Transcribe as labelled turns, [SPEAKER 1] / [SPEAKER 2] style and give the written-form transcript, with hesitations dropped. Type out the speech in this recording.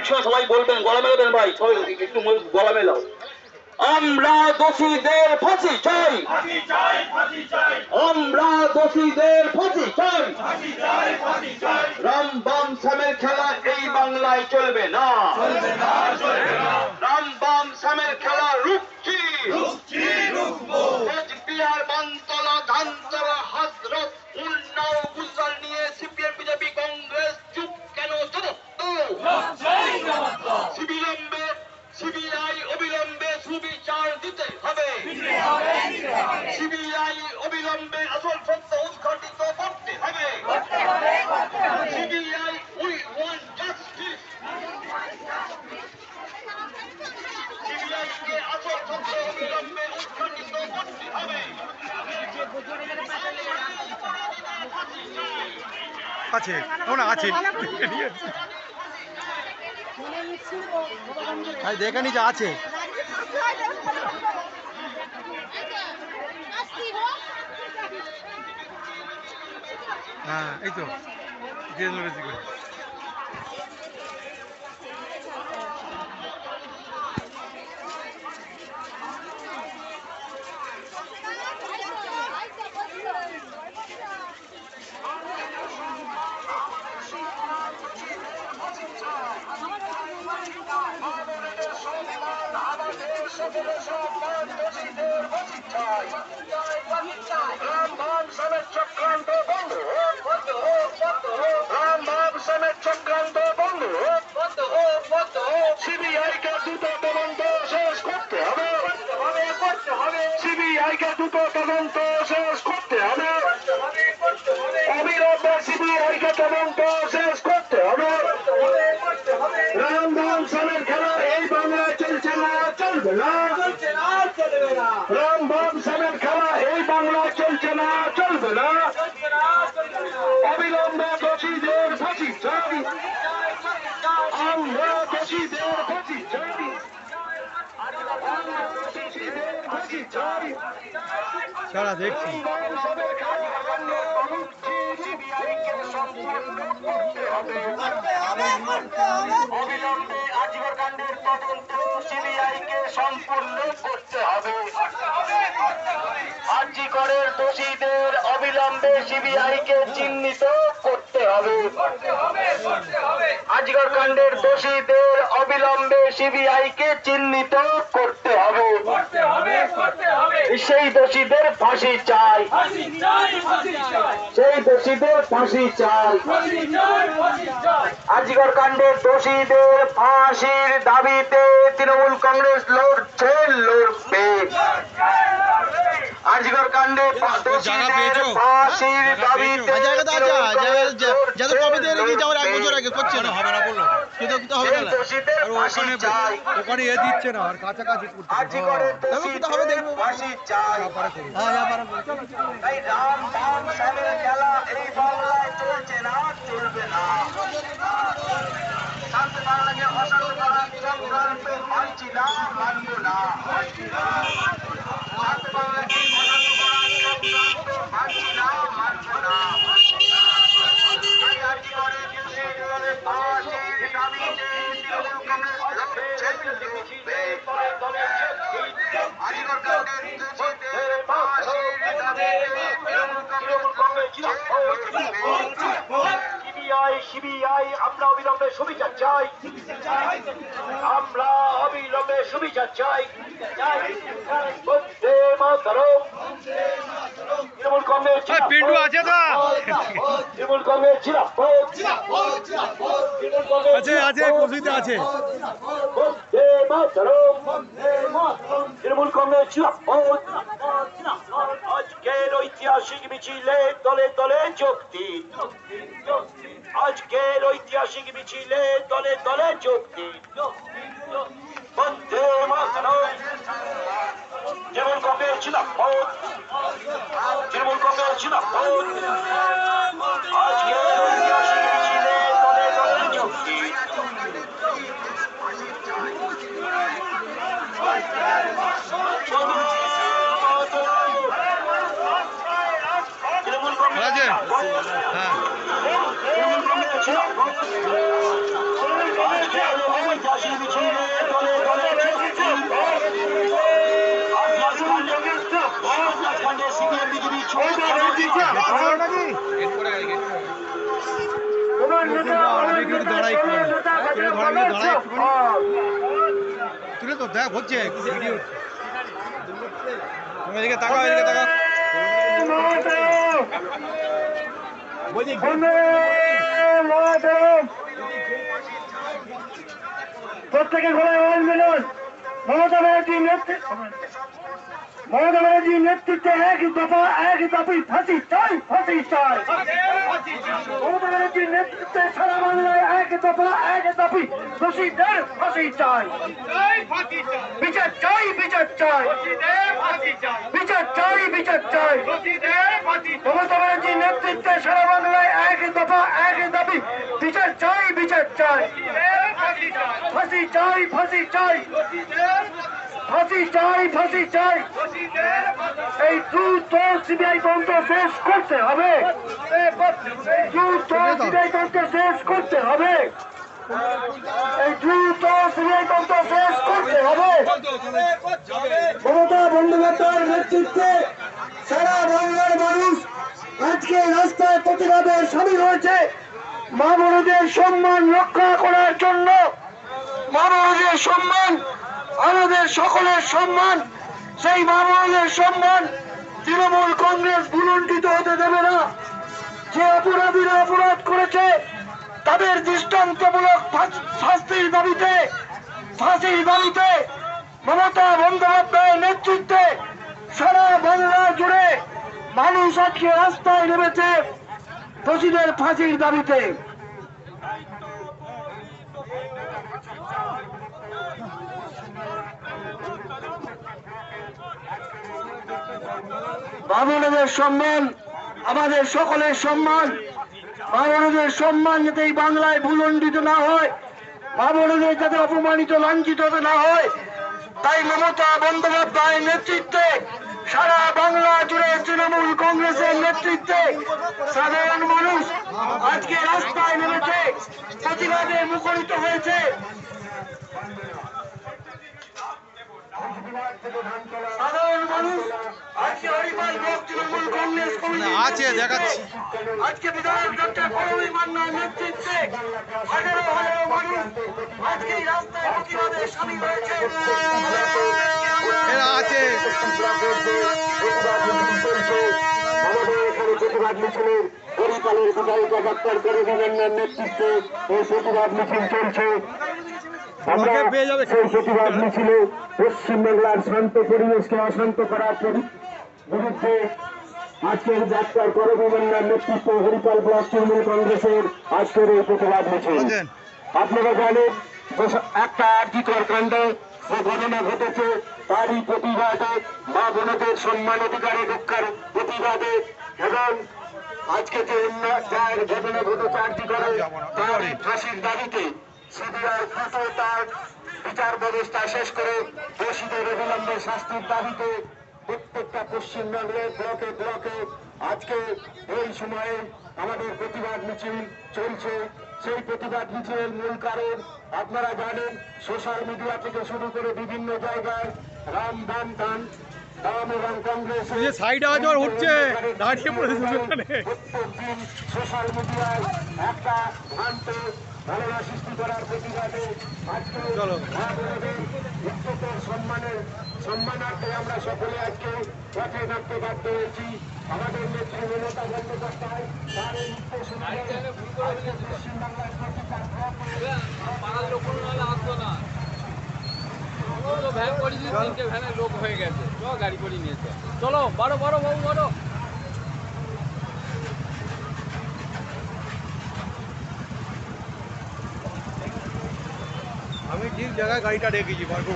[SPEAKER 1] সবাই বলবেন, গলা মেলাবেন ভাই, সবাই একটু গলা মেলাও। আমরা দোষীদের ফাঁসি চাই, আমরা দোষীদের ফাঁসি চাই। রাম বাম সামের খেলা এই বাংলায় চলবে না, রাম বাম সামের খেলা রুখছি, কোচবিহার, বানতলা, ধানতলা, হাজরত, উন্নাও, গুজরাল নিয়ে সিপিএম, বিজেপি, কংগ্রেস চুপ কেন? বিলম্বে সিবিআই অবিলম্বে সুবিচার দিতে হবে, সিবিআই অবিলম্বে আসল সত্য উদ্ঘাটিত করতে হবে, CBI we want justice, CBI কে আসল সত্য অবিলম্বে উদ্ঘাটিত করতে হবে।
[SPEAKER 2] আছে ওনা আছে দেখে নিচে আছে। হ্যাঁ এই তো
[SPEAKER 1] চক্রান্ত বন্ধ হোক, রাম বাম সামের চক্রান্ত বন্ধ হোক, সিবিআই কে দ্রুত তদন্ত শেষ করতে হবে, সিবিআই কে দ্রুত তদন্ত শেষ করতে হবে, অবিলম্বে সিবিআই কে তদন্ত শেষ করতে হবে। রাম বাম সামের খেলা এই বাংলায় চলছে না, চলবে না, রাম বাম সামের খেলা এই বাংলায় চলছে না, চলবে না। অবিলম্বে দোষীদের ফাঁসি চাই, আমরা দোষীদের ফাঁসি চাই, ফাঁসি চাই।
[SPEAKER 2] সারা দেখছি
[SPEAKER 1] অবিলম্বে আজিগর কাণ্ডের তদন্ত সিবিআই কে সম্পূর্ণ করতে হবে, আজিগরের দোষীদের অবিলম্বে সিবিআই কে চিহ্নিত করতে হবে, আজিগর কাণ্ডের দোষীদের অবিলম্বে সিবিআই কে চিহ্নিত করতে হবে, সেই দোষীদের ফাঁসি চাই, সেই দোষীদের ফাঁসি চাই, আজিগর কাণ্ডের দোষীদের ফাঁসির দাবিতে তৃণমূল কংগ্রেস লড়ছে, লড়বে। আজিগর কাণ্ডে দোষীদের ফাঁসির দাবিতে
[SPEAKER 2] ওখানে এ দিচ্ছে না আর কাছাকাছি
[SPEAKER 1] ফাঁসি চাই। রাম বাম সামের খেলা এই বাংলায় চলছে না, চলবে না। শান্ত বাংলাকে অশান্ত করার চক্রান্ত মানছি না, মানব না। শান্ত বাংলাকে অশান্ত করার চক্রান্ত মানছি না, মানব না। ফাঁসির দাবিতে তৃণমূল কংগ্রেস লড়ছে, লড়বে। আজিগর কাণ্ডের দোষীদের ফাঁসির দাবিতে তৃণমূল কংগ্রেস লড়বে। সিবিআই আমরা অবিলম্বে সুবিচার চাই, আমরা অবিলম্বে সুবিচার চাই। বন্দে মাতরম। তৃণমূল কংগ্রেস
[SPEAKER 2] পিন্টু আছে তো,
[SPEAKER 1] তৃণমূল কংগ্রেস
[SPEAKER 2] আছে আছে খুশিতে আছে।
[SPEAKER 1] বন্দে মাতরম, তৃণমূল কংগ্রেস আজকের ঐতিহাসিক মিছিলে দলে দলে যোগ দিন, আজকের ঐতিহাসিক মিছিলে দলে দলে যোগ দিন। বন্দে মাতরম। তৃণমূল কংগ্রেস তৃণমূল কংগ্রেস আজকের ঐতিহাসিক মিছিলে দলে দলে যোগ দিন। তৃণমূল কংগ্রেস
[SPEAKER 2] হ্যাঁ
[SPEAKER 1] ফাঁসির ঝুলে তলে তলে মাঝখানে সিপিএম বিজেপি
[SPEAKER 2] তুলে তো দেখ হচ্ছে ভিডিও এদিকে তাকাও এদিকে তাকাও
[SPEAKER 1] প্রত্যেকের ঘরে ওয়ান মিলন মমতা ব্যানার্জির নেতৃত্বে এক দাবি ফাঁসি চাই ফাঁসি চাই মমতা ব্যানার্জির নেতৃত্বে সারা বাংলায় এক দাবি দোষীদের ফাঁসি চাই বিচার চাই বিচার চাই বিচার চাই বিচার চাই মমতা ব্যানার্জির নেতৃত্বে সারা বাংলায় এক দাবি বিচার চাই বিচার চাই ফাঁসি চাই ফাঁসি চাই ফাঁসি চাই ফাঁসি চাই এই দ্রুত সিবিআই তদন্ত শেষ করতে হবে দ্রুত সিবিআই তদন্ত শেষ করতে হবে এই দ্রুত সিবিআই তদন্ত শেষ করতে হবে মমতা বন্দ্যোপাধ্যায়ের নেতৃত্বে সারা বাংলার মানুষ আজকে রাস্তায় প্রতিবাদে সামিল হয়েছে মা বোনদের সম্মান রক্ষা করার জন্য মা বোনদের সম্মান আমাদের সকলের সম্মান সেই মা বোনদের সম্মান তৃণমূল কংগ্রেস ভুলুণ্ঠিত হতে দেবে না যে অপরাধীরা অপরাধ করেছে তাদের দৃষ্টান্তমূলক শাস্তির দাবিতে ফাঁসির দাবিতে মমতা বন্দ্যোপাধ্যায়ের নেতৃত্বে সারা বাংলা জুড়ে মানুষ আজকে রাস্তায় নেমেছে দোষীদের ফাঁসির দাবিতে বাবুনদের সম্মান আমাদের সকলের সম্মান বাবুনদের সম্মান যাতে এই বাংলায় ভুলণ্ডিত না হয় বাবুনদের যাতে অপমানিত লাঞ্ছিত না হয় তাই মমতা বন্দ্যোপাধ্যায়ের নেতৃত্বে সারা বাংলা জুড়ে তৃণমূল কংগ্রেসের নেতৃত্বে সাধারণ মানুষ আজকে রাস্তায় নেমেছে প্রতিবাদে মুখরিত হয়েছে সাধারণ মানুষ আজকে হরিপাল ব্লক তৃণমূল কংগ্রেস
[SPEAKER 2] আছে দেখাচ্ছি
[SPEAKER 1] আজকে বিধায়ক ডক্টর করবী মান্নার নেতৃত্বে হাজারো মানুষ আজকে এই রাস্তায় প্রতিবাদে সামিল হয়েছে
[SPEAKER 2] এরা আছে
[SPEAKER 1] আমাদের এখানে প্রতিবাদ মিছিলের হরিপালের বিধায়ক ডক্টর করবী মান্নার নেতৃত্বে এই প্রতিবাদ মিছিল চলছে আমরা সেই প্রতিবাদ মিছিলে পশ্চিমবাংলার শান্ত পরিবেশকে অশান্ত করার বিরুদ্ধে আজকের ডাক্তার করবী মান্নার নেতৃত্বে হরিপাল ব্লক তৃণমূল কংগ্রেসের আজকের এই প্রতিবাদ মিছিল আপনারা জানেন একটা আর্থিকর কাণ্ডে যে ঘটনা ঘটেছে তারই প্রতিবাদে মা বোনদের সম্মান অধিকারে রক্ষার প্রতিবাদে এবং আজকে যে যার ঘটনা ঘটেছে আর্থিকরে তার ফাঁসির দাবিতে সিবিআই দ্রুত তার বিচার ব্যবস্থা শেষ করে দোষীদের অবিলম্বে শাস্তির দাবিতে প্রত্যেকটা পশ্চিমবঙ্গের ব্লকে ব্লকে আজকে এই সময়ে আমাদের প্রতিবাদ মিছিল চলছে সেই প্রতিবাদ মিছিলের মূল কারণ আপনারা জানেন সোশ্যাল মিডিয়া থেকে শুরু করে বিভিন্ন জায়গায় রাম বাম দান বাম এবং কংগ্রেস
[SPEAKER 2] সাইডে আজর উঠছে দাঁড়িয়ে পড়েছে
[SPEAKER 1] প্রত্যেকদিন সোশ্যাল মিডিয়ায় একটা ভ্রান্ত ধারণা সৃষ্টি করার প্রতিবাদে আজকে উচ্চতর সম্মানার্থে আমরা সকলে আজকে পথে নামতে বাধ্য হয়েছি আমাদের নেত্রী মমতা বন্দ্যোপাধ্যায় তার এই নির্দেশনায় আজকে পশ্চিমবাংলার প্রতিটা
[SPEAKER 3] পাড়ার লোক আসতো না ভ্যান করি তিনটে ভ্যানের লোক হয়ে গেছে গাড়ি করে নিয়েছে চলো বারো বারো বাবু বারো
[SPEAKER 2] আমি ঠিক জায়গায় গাড়িটা রেখেছি বারকো